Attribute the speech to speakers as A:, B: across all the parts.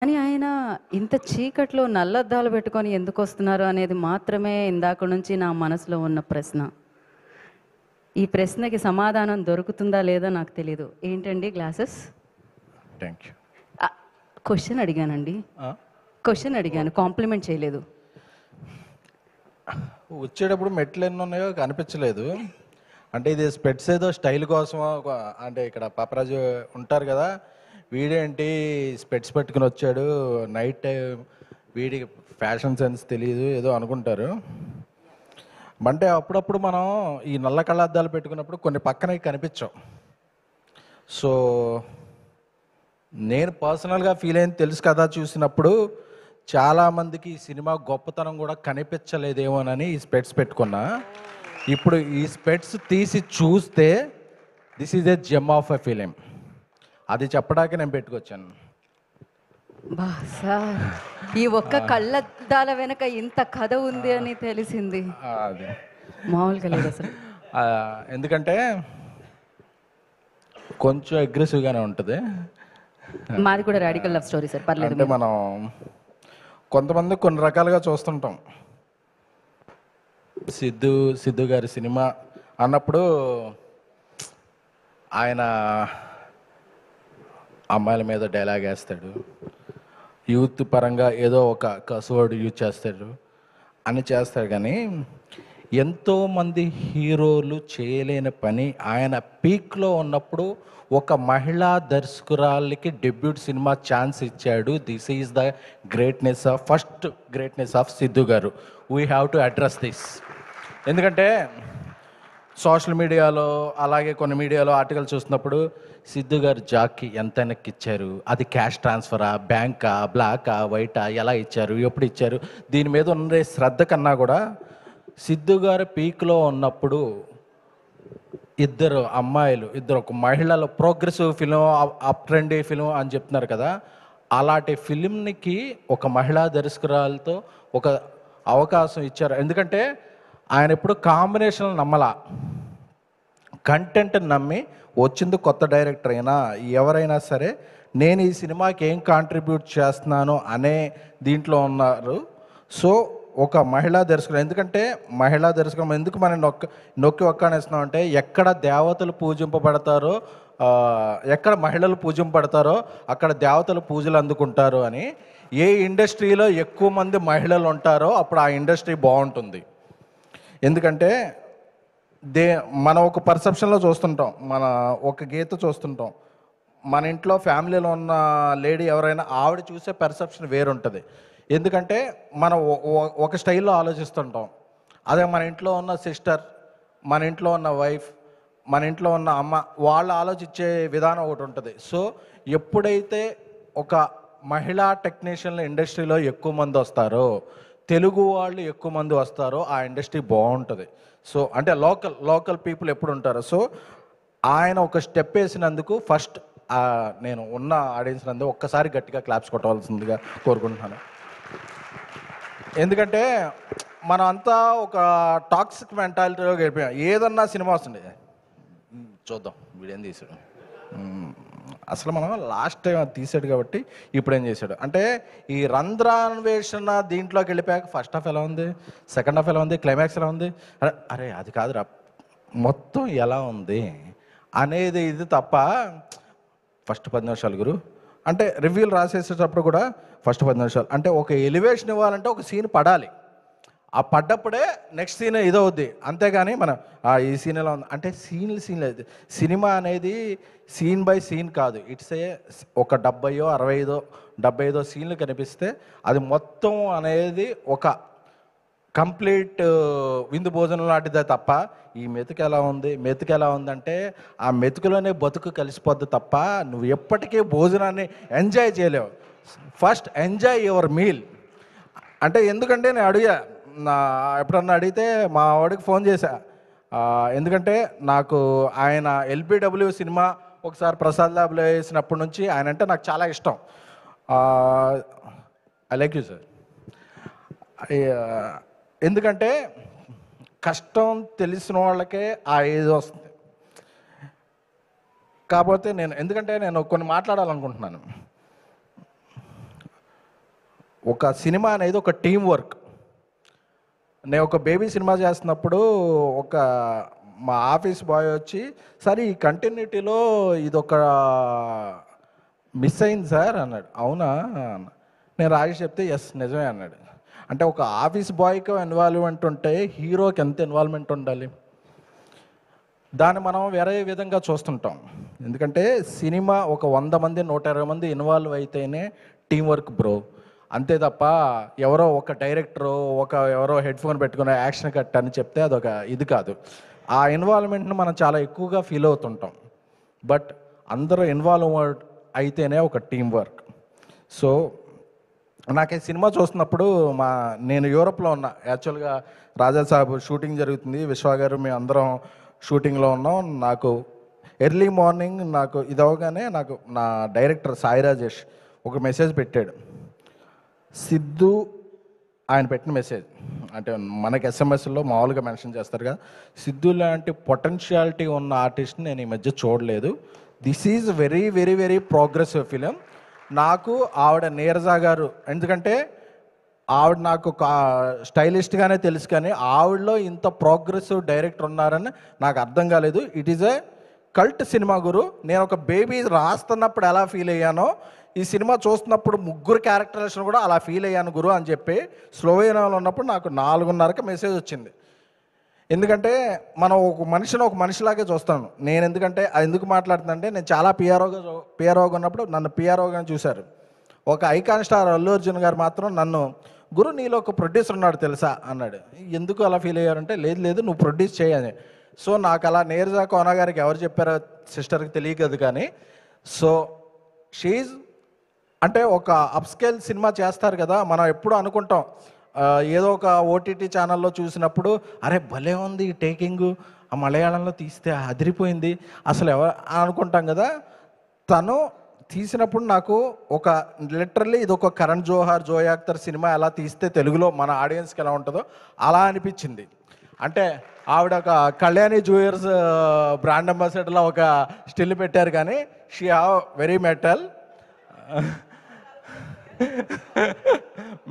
A: కానీ ఆయన ఇంత చీకట్లో నల్లద్దాలు పెట్టుకొని ఎందుకొస్తున్నారు అనేది మాత్రమే ఇందాక నుంచి నా మనసులో ఉన్న ప్రశ్న. ఈ ప్రశ్నకి సమాధానం దొరుకుతుందా లేదా నాకు తెలీదు. ఏంటండి గ్లాసెస్?
B: Thank you.
A: క్వశ్చన్ అడిగానండి. క్వశ్చన్ అడిగాను, కాంప్లిమెంట్ చేయలేదు.
B: వచ్చేటప్పుడు మెట్లు ఎన్ని ఉన్నాయో కనిపించలేదు. అంటే ఇది స్పెట్స్ ఏదో స్టైల్ కోసం, అంటే ఇక్కడ పాపరాజు ఉంటారు కదా, వీడేంటి స్పెట్స్ పెట్టుకుని వచ్చాడు, నైట్ టైం వీడికి ఫ్యాషన్ సెన్స్ తెలియదు ఏదో అనుకుంటారు. అంటే అప్పుడప్పుడు మనం ఈ నల్ల కళ్ళద్దాలు పెట్టుకున్నప్పుడు కొన్ని పక్కన కనిపించవు. సో నేను పర్సనల్గా ఫీల్ అయింది తెలుసు కదా, చూసినప్పుడు చాలామందికి ఈ సినిమా గొప్పతనం కూడా కనిపించలేదేమోనని ఈ స్పెట్స్ పెట్టుకున్నా. ఇప్పుడు ఈ స్పెట్స్ తీసి చూస్తే this is a gem of a film, అది చెప్పడానికి నేను పెట్టుకొచ్చాను.
A: సార్, ఈ ఒక్క కళ్ళద్దాల వెనక ఇంత కథ ఉంది అని తెలిసింది.
B: అది
A: మామూలుగా లేదు అసలు.
B: ఎందుకంటే కొంచెం అగ్రెసివ్గానే ఉంటుంది.
A: మాది కూడా రాడికల్ లవ్ స్టోరీ సార్, పర్లేదు.
B: అంటే మనం కొంతమంది కొన్ని రకాలుగా చూస్తుంటాం. సిద్ధు గారి సినిమా అన్నప్పుడు ఆయన అమ్మాయిల మీద డైలాగ్ వేస్తాడు, యూత్ పరంగా ఏదో ఒక కసవర్డ్ యూజ్ చేస్తాడు అని చేస్తాడు. కానీ ఎంతోమంది హీరోలు చేయలేని పని ఆయన పీక్లో ఉన్నప్పుడు ఒక మహిళా దర్శకురాలకి డెబ్యూట్ సినిమా ఛాన్స్ ఇచ్చాడు. This is the greatness of first greatness of Siddhu గారు. We have to address this. ఎందుకంటే సోషల్ మీడియాలో అలాగే కొన్ని మీడియాలో ఆర్టికల్ చూస్తున్నప్పుడు సిద్ధు గారు జాక్కి ఎంత వెనక్కి ఇచ్చారు, అది క్యాష్ ట్రాన్స్ఫరా, బ్యాంకా, బ్లాకా, వైటా, ఎలా ఇచ్చారు, ఎప్పుడు ఇచ్చారు, దీని మీద ఉండే శ్రద్ధ కన్నా కూడా సిద్ధు గారు పీక్లో ఉన్నప్పుడు ఇద్దరు అమ్మాయిలు, ఒక మహిళల progressive film, up trendy film అని చెప్తున్నారు కదా, అలాంటి ఫిలింకి ఒక మహిళా దర్శకురాలతో ఒక అవకాశం ఇచ్చారు. ఎందుకంటే ఆయన ఎప్పుడు కాంబినేషన్ నమ్మలా, కంటెంట్ నమ్మి వచ్చింది. కొత్త డైరెక్టర్ అయినా ఎవరైనా సరే నేను ఈ సినిమాకి ఏం కాంట్రిబ్యూట్ చేస్తున్నాను అనే దీంట్లో ఉన్నారు. సో ఒక మహిళా దర్శకుడు, ఎందుకంటే మహిళా దర్శకం ఎందుకు మనం నొక్కి ఒక్కనేస్తున్నాం అంటే, ఎక్కడ దేవతలు పూజింపబడతారో, ఎక్కడ మహిళలు పూజింపబడతారో అక్కడ దేవతలు పూజలు అందుకుంటారు అని. ఏ ఇండస్ట్రీలో ఎక్కువ మంది మహిళలు ఉంటారో అప్పుడు ఆ ఇండస్ట్రీ బాగుంటుంది. ఎందుకంటే మనం ఒక పర్సెప్షన్లో చూస్తుంటాం, మన ఒక గీత చూస్తుంటాం, మన ఇంట్లో ఫ్యామిలీలో ఉన్న లేడీ ఎవరైనా ఆవిడ చూసే పర్సెప్షన్ వేరుంటుంది. ఎందుకంటే మనం ఒక స్టైల్లో ఆలోచిస్తుంటాం. అదే మన ఇంట్లో ఉన్న సిస్టర్, మన ఇంట్లో ఉన్న వైఫ్, మన ఇంట్లో ఉన్న అమ్మ, వాళ్ళు ఆలోచించే విధానం ఒకటి ఉంటుంది. సో ఎప్పుడైతే ఒక మహిళా టెక్నీషియన్ల ఇండస్ట్రీలో ఎక్కువ మంది వస్తారో, తెలుగు వాళ్ళు ఎక్కువ మంది వస్తారో ఆ ఇండస్ట్రీ బాగుంటుంది. సో అంటే లోకల్ పీపుల్ ఎప్పుడు ఉంటారు. సో ఆయన ఒక స్టెప్ వేసినందుకు ఫస్ట్ నేను ఉన్న ఆడియన్స్ నందు ఒక్కసారి గట్టిగా క్లాప్స్ కొట్టవలసిందిగా కోరుకుంటున్నాను. ఎందుకంటే మనం అంతా ఒక టాక్సిక్ మెంటాలిటీలో గడిపోయాం. ఏదన్నా సినిమా వస్తుంది, చూద్దాం వీడేం తీసాడు, అసలు మనం లాస్ట్ టైం అది తీసాడు కాబట్టి ఇప్పుడు ఏం చేశాడు అంటే, ఈ రంధ్రాన్వేషణ దీంట్లోకి వెళ్ళిపోయాక ఫస్ట్ హాఫ్ ఎలా ఉంది, సెకండ్ హాఫ్ ఎలా ఉంది, క్లైమాక్స్ ఎలా ఉంది, అరే అది కాదురా మొత్తం ఎలా ఉంది అనేది ఇది తప్ప. ఫస్ట్ 10 నిమిషాలు గురు అంటే రివ్యూలు రాసేసేటప్పుడు కూడా ఫస్ట్ 10 నిమిషాలు అంటే ఒక ఎలివేషన్ ఇవ్వాలంటే ఒక సీన్ పడాలి, ఆ పడ్డప్పుడే నెక్స్ట్ సీన్ ఇదవుద్ది. అంతేగాని మనం ఈ సీన్ ఎలా ఉంది అంటే సీన్ లేదు. సినిమా అనేది సీన్ బై సీన్ కాదు, ఇట్స్ ఒక 70-65 సీన్లు కనిపిస్తే అది మొత్తం అనేది ఒక కంప్లీట్ విందు భోజనం లాంటిదే తప్ప, ఈ మెతుకు ఎలా ఉంది అంటే ఆ మెతుకులోనే బతుకు కలిసిపోద్ది తప్ప నువ్వు ఎప్పటికీ భోజనాన్ని ఎంజాయ్ చేయలేవు. ఫస్ట్ ఎంజాయ్ యువర్ మీల్ అంటే. ఎందుకంటే నేను ఎప్పుడన్నా అడిగితే మా వాడికి ఫోన్ చేశా, ఎందుకంటే నాకు ఆయన LBW సినిమా ఒకసారి ప్రసాద్ ల్యాబ్లో వేసినప్పటి నుంచి ఆయన అంటే నాకు చాలా ఇష్టం. I like you sir. ఎందుకంటే కష్టం తెలిసిన వాళ్ళకే ఆ ఏజ్ వస్తుంది. కాకపోతే ఎందుకంటే నేను కొన్ని మాట్లాడాలనుకుంటున్నాను. ఒక సినిమా అనేది ఒక టీం వర్క్. నేను ఒక బేబీ సినిమా చేస్తున్నప్పుడు ఒక మా ఆఫీస్ బాయ్ వచ్చి, సార్ ఈ కంటిన్యూటీలో ఇదొక మిస్ అయింది సార్ అన్నాడు. అవునా అన్న. నేను రాజేష్ చెప్తే ఎస్ నిజమే అన్నాడు. అంటే ఒక ఆఫీస్ బాయ్కి ఇన్వాల్వ్మెంట్ ఉంటే హీరోకి ఎంత ఇన్వాల్వ్మెంట్ ఉండాలి? దాన్ని మనం వేరే విధంగా చూస్తుంటాం. ఎందుకంటే సినిమా ఒక 100 మంది 120 మంది ఇన్వాల్వ్ అయితేనే టీం వర్క్ బ్రో. అంతే తప్ప ఎవరో ఒక డైరెక్టరు ఎవరో హెడ్ ఫోన్ పెట్టుకుని యాక్షన్ కట్ అని చెప్తే అదొక ఇది కాదు. ఆ ఇన్వాల్వ్మెంట్ని మనం చాలా ఎక్కువగా ఫీల్ అవుతుంటాం. బట్ అందరూ ఇన్వాల్వ్ అయితేనే ఒక టీం వర్క్. సో నాకు ఈ సినిమా చూస్తున్నప్పుడు నేను యూరోప్లో ఉన్నా. యాక్చువల్గా రాజా సాబ్ షూటింగ్ జరుగుతుంది, విశ్వ గారు మేము అందరం షూటింగ్లో ఉన్నాం. నాకు ఎర్లీ మార్నింగ్ నాకు ఇది అవగానే నాకు నా డైరెక్టర్ సాయి రాజేష్ ఒక మెసేజ్ పెట్టాడు. సిద్ధు ఆయన పెట్టిన మెసేజ్ అంటే మనకి ఎస్ఎంఎస్లో మామూలుగా మెన్షన్ చేస్తారు కదా, సిద్ధు లాంటి పొటెన్షియాలిటీ ఉన్న ఆర్టిస్ట్ని నేను ఈ మధ్య చూడలేదు. This is very very very progressive film. నాకు ఆవిడ నీరజ గారు, ఎందుకంటే ఆవిడ నాకు స్టైలిస్ట్గానే తెలుసు, కానీ ఆవిడలో ఇంత ప్రోగ్రెసివ్ డైరెక్టర్ ఉన్నారని నాకు అర్థం కాలేదు. It is a cult cinema గురు. నేను ఒక బేబీ రాస్తున్నప్పుడు ఎలా ఫీల్ అయ్యానో ఈ సినిమా చూస్తున్నప్పుడు ముగ్గురు క్యారెక్టరేషన్ కూడా అలా ఫీల్ అయ్యాను గురు అని చెప్పి స్లోవేనియాలో ఉన్నప్పుడు నాకు 4:30కి మెసేజ్ వచ్చింది. ఎందుకంటే మనం ఒక మనిషిని ఒక మనిషిలాగే చూస్తాను నేను. ఎందుకంటే అది ఎందుకు మాట్లాడుతుందంటే, నేను చాలా పిఆర్ఓగా ఉన్నప్పుడు నన్ను పిఆర్ఓగా చూశారు. ఒక ఐకాన్ స్టార్ అల్లు అర్జున్ గారు మాత్రం నన్ను, గురు నీలో ఒక ప్రొడ్యూసర్ ఉన్నాడు తెలుసా అన్నాడు. ఎందుకు అలా ఫీల్ అయ్యారంటే, లేదు లేదు నువ్వు ప్రొడ్యూస్ చేయని. సో నాకు అలా నీరజ కోన గారికి ఎవరు చెప్పారో సిస్టర్కి తెలియదు, కానీ సో షీజ్ అంటే ఒక అప్స్కేల్ సినిమా చేస్తారు కదా. మనం ఎప్పుడు అనుకుంటాం ఏదో ఒక ఓటీటీ ఛానల్లో చూసినప్పుడు, అరే భలే ఉంది ఈ టేకింగు, ఆ మలయాళంలో తీస్తే అదిరిపోయింది అసలు ఎవరు అనుకుంటాం కదా. తను తీసినప్పుడు నాకు ఒక లిటరల్లీ ఇది ఒక కరణ్ జోహార్ జోయా అఖ్తర్ సినిమా ఎలా తీస్తే తెలుగులో మన ఆడియన్స్కి ఎలా ఉంటుందో అలా అనిపించింది. అంటే ఆవిడ ఒక కళ్యాణి జ్యువెలర్స్ బ్రాండ్ అంబాసిడర్లో ఒక స్టిల్ పెట్టారు, కానీ షీ హ్యావ్ వెరీ మెటల్.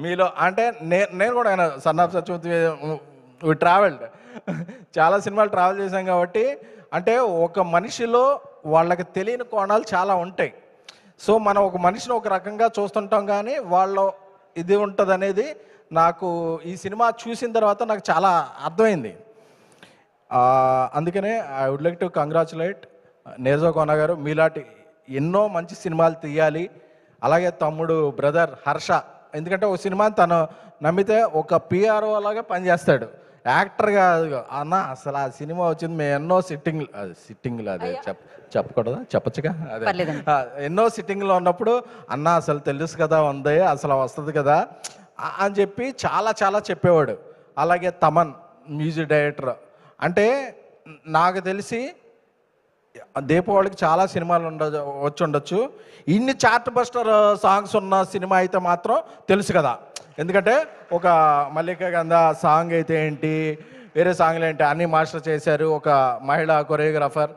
B: మీలో అంటే నేను కూడా ఆయన సన్ ఆఫ్ సత్యవతి ట్రావెల్డ్, చాలా సినిమాలు ట్రావెల్ చేశాం కాబట్టి, అంటే ఒక మనిషిలో వాళ్ళకి తెలియని కోణాలు చాలా ఉంటాయి. సో మనం ఒక మనిషిని ఒక రకంగా చూస్తుంటాం, కానీ వాళ్ళు ఇది ఉంటుంది అనేది నాకు ఈ సినిమా చూసిన తర్వాత నాకు చాలా అర్థమైంది. అందుకనే I would like to congratulate Neeraja Kona గారు. మీలాంటి ఎన్నో మంచి సినిమాలు తీయాలి. అలాగే తమ్ముడు బ్రదర్ హర్ష, ఎందుకంటే ఒక సినిమాని తను నమ్మితే ఒక పిఆర్ఓ లాగా పనిచేస్తాడు, యాక్టర్గా. అన్న అసలు ఆ సినిమా వచ్చింది మేము ఎన్నో సిట్టింగ్లు అదే చెప్పకూడదా, చెప్పచ్చుగా, అదే ఎన్నో సిట్టింగ్లో ఉన్నప్పుడు అన్న అసలు తెలుసు కదా ఉంది అసలు వస్తుంది కదా అని చెప్పి చాలా చాలా చెప్పేవాడు. అలాగే తమన్ మ్యూజిక్ డైరెక్టర్, అంటే నాకు తెలిసి దీపావళికి చాలా సినిమాలు వచ్చి ఉండొచ్చు, ఇన్ని చార్ట్ బస్టర్ సాంగ్స్ ఉన్న సినిమా అయితే మాత్రం తెలుసు కదా. ఎందుకంటే ఒక మల్లికా గంధ సాంగ్ అయితే ఏంటి, వేరే సాంగ్లు ఏంటి అన్నీ మాస్టర్ చేశారు. ఒక మహిళా కొరియోగ్రాఫర్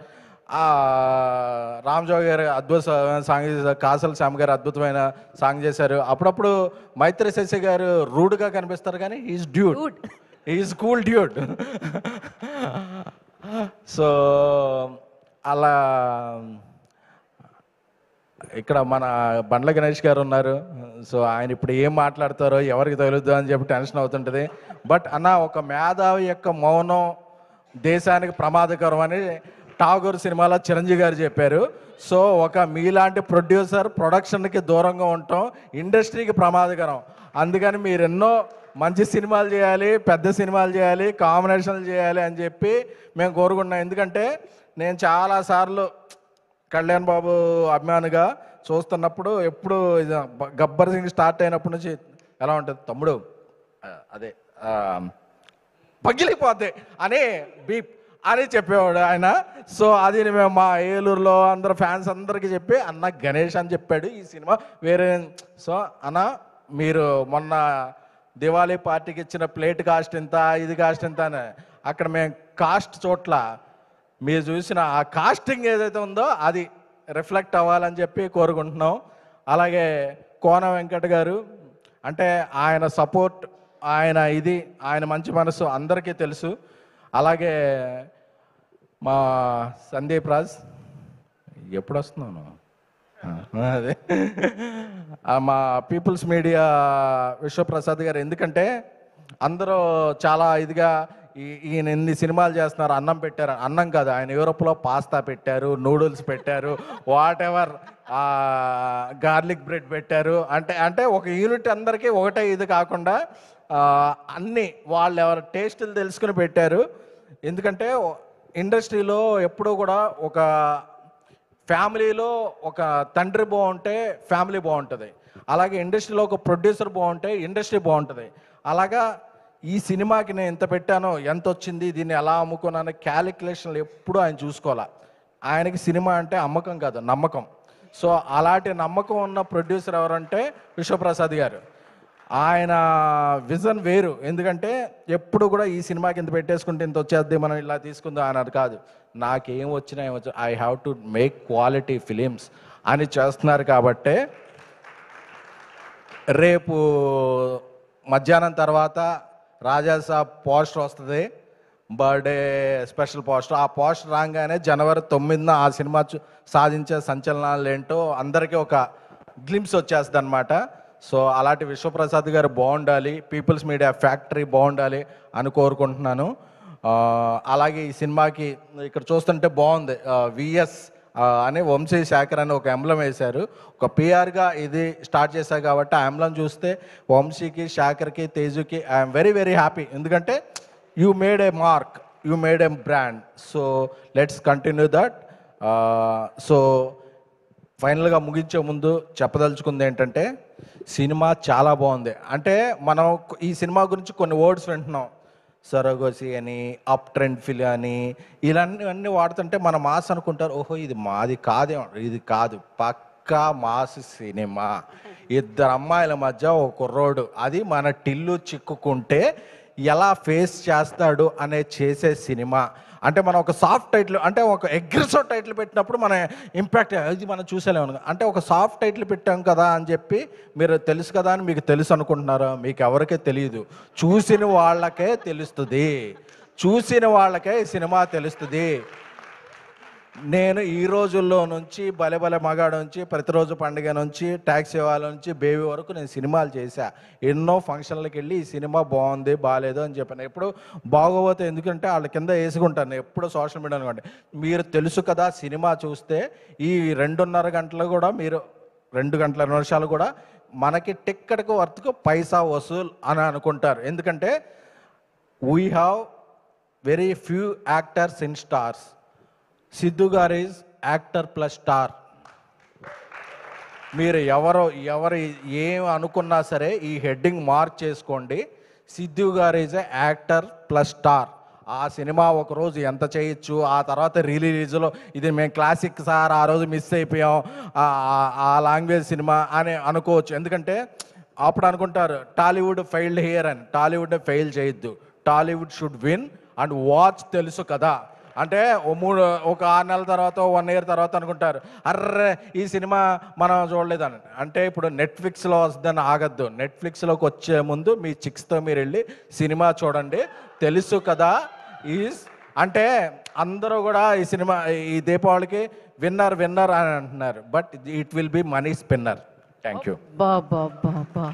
B: రామ్జోగ్ గారు అద్భుతమైన సాంగ్ చేశారు, కాసల్ శ్యామ్ గారు అద్భుతమైన సాంగ్ చేశారు. అప్పుడప్పుడు మైత్రి శశి గారు రూడ్గా కనిపిస్తారు, కానీ is dude, is cool dude. So అలా ఇక్కడ మన బండ్ల గణేష్ గారు ఉన్నారు. సో ఆయన ఇప్పుడు ఏం మాట్లాడతారో ఎవరికి తగులుద్దో అని చెప్పి టెన్షన్ అవుతుంటుంది. బట్ అన్న ఒక మేధావి యొక్క మౌనం దేశానికి ప్రమాదకరం అని ఠాగూర్ సినిమాలో చిరంజీవి గారు చెప్పారు. సో ఒక మీలాంటి ప్రొడ్యూసర్ ప్రొడక్షన్కి దూరంగా ఉండటం ఇండస్ట్రీకి ప్రమాదకరం. అందుకని మీరు ఎన్నో మంచి సినిమాలు చేయాలి, పెద్ద సినిమాలు చేయాలి, కాంబినేషన్లు చేయాలి అని చెప్పి మేము కోరుకుంటున్నాం. ఎందుకంటే నేను చాలాసార్లు కళ్యాణ్ బాబు అభిమానిగా చూస్తున్నప్పుడు ఎప్పుడు గబ్బర్ సింగ్ స్టార్ట్ అయినప్పటి నుంచి ఎలా ఉంటుంది తమ్ముడు అదే పగిలిపోద్ది అని బీప్ అని చెప్పేవాడు ఆయన. సో అది మేము మా ఏలూరులో అందరు ఫ్యాన్స్ అందరికీ చెప్పి అన్న గణేష్ అని చెప్పాడు ఈ సినిమా వేరే. సో అన్న మీరు మొన్న దివాళీ పార్టీకి ఇచ్చిన ప్లేట్ కాస్ట్ ఎంత, ఇది కాస్ట్ ఎంత అని అక్కడ మేము కాస్ట్ చోట్ల మీరు చూసిన ఆ కాస్టింగ్ ఏదైతే ఉందో అది రిఫ్లెక్ట్ అవ్వాలని చెప్పి కోరుకుంటున్నాం. అలాగే కోన వెంకట్ గారు అంటే ఆయన సపోర్ట్, ఆయన మంచి మనసు అందరికీ తెలుసు. అలాగే మా సందీప్ రాజ్ ఎప్పుడు వస్తున్నాను అదే మా పీపుల్స్ మీడియా విశ్వప్రసాద్ గారు, ఎందుకంటే అందరూ చాలా ఇదిగా ఈయన ఎన్ని సినిమాలు చేస్తున్నారు, అన్నం పెట్టారు, అన్నం కాదు, ఆయన యూరోప్లో పాస్తా పెట్టారు, నూడిల్స్ పెట్టారు, వాట్ ఎవర్ గార్లిక్ బ్రెడ్ పెట్టారు. అంటే ఒక యూనిట్ అందరికీ ఒకటే ఇది కాకుండా అన్నీ వాళ్ళు ఎవరి టేస్టులు తెలుసుకుని పెట్టారు. ఎందుకంటే ఇండస్ట్రీలో ఎప్పుడూ కూడా ఒక ఫ్యామిలీలో ఒక తండ్రి బాగుంటే ఫ్యామిలీ బాగుంటుంది, అలాగే ఇండస్ట్రీలో ఒక ప్రొడ్యూసర్ బాగుంటే ఇండస్ట్రీ బాగుంటుంది. అలాగా ఈ సినిమాకి నేను ఎంత పెట్టానో, ఎంత వచ్చింది, దీన్ని ఎలా అమ్ముకున్నాను క్యాలిక్యులేషన్లు ఎప్పుడూ ఆయన చూసుకోవాలి. ఆయనకి సినిమా అంటే అమ్మకం కాదు, నమ్మకం. సో అలాంటి నమ్మకం ఉన్న ప్రొడ్యూసర్ ఎవరంటే విశ్వప్రసాద్ గారు. ఆయన విజన్ వేరు. ఎందుకంటే ఎప్పుడు కూడా ఈ సినిమాకి ఇంత పెట్టేసుకుంటే ఇంత వచ్చేద్ది, మనం ఇలా తీసుకుందాం అన్నది కాదు. నాకేం వచ్చినా ఏమొచ్చా, I have to make quality films అని చేస్తున్నారు. కాబట్టే రేపు మధ్యాహ్నం తర్వాత రాజాసాబ్ పోస్టర్ వస్తుంది, బర్త్డే స్పెషల్ పోస్టర్. ఆ పోస్టర్ రాగానే జనవరి 9న ఆ సినిమా సాధించే సంచలనాలు ఏంటో అందరికీ ఒక గ్లింప్స్ వచ్చేస్తుంది అనమాట. సో అలాంటి విశ్వప్రసాద్ గారు బాగుండాలి, పీపుల్స్ మీడియా ఫ్యాక్టరీ బాగుండాలి అని కోరుకుంటున్నాను. అలాగే ఈ సినిమాకి ఇక్కడ చూస్తుంటే బాగుంది, విఎస్ అని వంశీ శేఖర్ అని ఒక ఎంబ్లం వేశారు. ఒక పిఆర్గా ఇది స్టార్ట్ చేశారు కాబట్టి ఆ ఎంబ్లం చూస్తే వంశీకి, శేఖర్కి, తేజుకి ఐఎమ్ వెరీ వెరీ హ్యాపీ. ఎందుకంటే you made A mark, you made A brand. So let's continue that. So ఫైనల్గా ముగించే ముందు చెప్పదలుచుకుంది ఏంటంటే, సినిమా చాలా బాగుంది. అంటే మనం ఈ సినిమా గురించి కొన్ని వర్డ్స్ వింటున్నాం, సరగోసి అని, అప్ ట్రెండ్ ఫిల్ అని, ఇలాంటివన్నీ వాడుతుంటే మన మాస్ అనుకుంటారు, ఓహో ఇది మాది కాదేమో. ఇది కాదు, పక్కా మాస్ సినిమా. ఇద్దరు అమ్మాయిల మధ్య ఒక కుర్రోడు, అది మన టిల్లు చిక్కుకుంటే ఎలా ఫేస్ చేస్తాడు అనే చేసే సినిమా. అంటే మనం ఒక సాఫ్ట్ టైటిల్, అంటే ఒక అగ్రెసివ్ టైటిల్ పెట్టినప్పుడు మన ఇంపాక్ట్ ఇది మనం చూసేలేము. అంటే ఒక సాఫ్ట్ టైటిల్ పెట్టాం కదా అని చెప్పి మీరు తెలుసు కదా అని మీకు తెలుసు అనుకుంటున్నారా? మీకు ఎవరికే తెలియదు, చూసిన వాళ్ళకే తెలుస్తుంది. చూసిన వాళ్ళకే ఈ సినిమా తెలుస్తుంది. నేను ఈ రోజుల్లో నుంచి భలే భలే మగాడు నుంచి, ప్రతిరోజు పండుగ నుంచి, ట్యాక్సీ వాళ్ళ నుంచి, బేబీ వరకు నేను సినిమాలు చేశా. ఎన్నో ఫంక్షన్లకు వెళ్ళి ఈ సినిమా బాగుంది బాగాలేదు అని చెప్పాను. ఎప్పుడు బాగోపోతే, ఎందుకంటే వాళ్ళ కింద వేసుకుంటాను ఎప్పుడు సోషల్ మీడియా అనుకోండి. మీరు తెలుసు కదా సినిమా చూస్తే ఈ 2.5 గంటలు కూడా, మీరు 2 గంటల 2 నిమిషాలు కూడా మనకి టిక్కెట్కు వర్త్కు పైసా వసూల్ అని అనుకుంటారు. ఎందుకంటే we have very few actors in stars. Siddhu గారు ఈజ్ యాక్టర్ ప్లస్ స్టార్. మీరు ఎవరు ఏం అనుకున్నా సరే ఈ హెడ్డింగ్ మార్క్ చేసుకోండి. సిద్ధు గారు is a actor plus star. ఆ సినిమా ఒకరోజు ఎంత చేయొచ్చు, ఆ తర్వాత రిలీజ్లో ఇది మేము క్లాసిక్ సార్, ఆ రోజు మిస్ అయిపోయాం ఆ లాంగ్వేజ్ సినిమా అని అనుకోవచ్చు. ఎందుకంటే అప్పుడు అనుకుంటారు టాలీవుడ్ ఫెయిల్డ్ హియర్ అని. టాలీవుడ్ ఫెయిల్ చేయొద్దు, Tollywood should win and watch. తెలుసు కదా అంటే ఒక 6 నెలల తర్వాత, 1 ఇయర్ తర్వాత అనుకుంటారు, అర్రే ఈ సినిమా మనం చూడలేదని. అంటే ఇప్పుడు నెట్ఫ్లిక్స్లో వస్తుందని ఆగద్దు. నెట్ఫ్లిక్స్లోకి వచ్చే ముందు మీ చిక్స్తో మీరు వెళ్ళి సినిమా చూడండి. తెలుసు కదా అంటే అందరూ కూడా ఈ సినిమా ఈ దీపావళికి విన్నర్ అని అంటున్నారు, but it will be money spinner. Thank you.
A: బా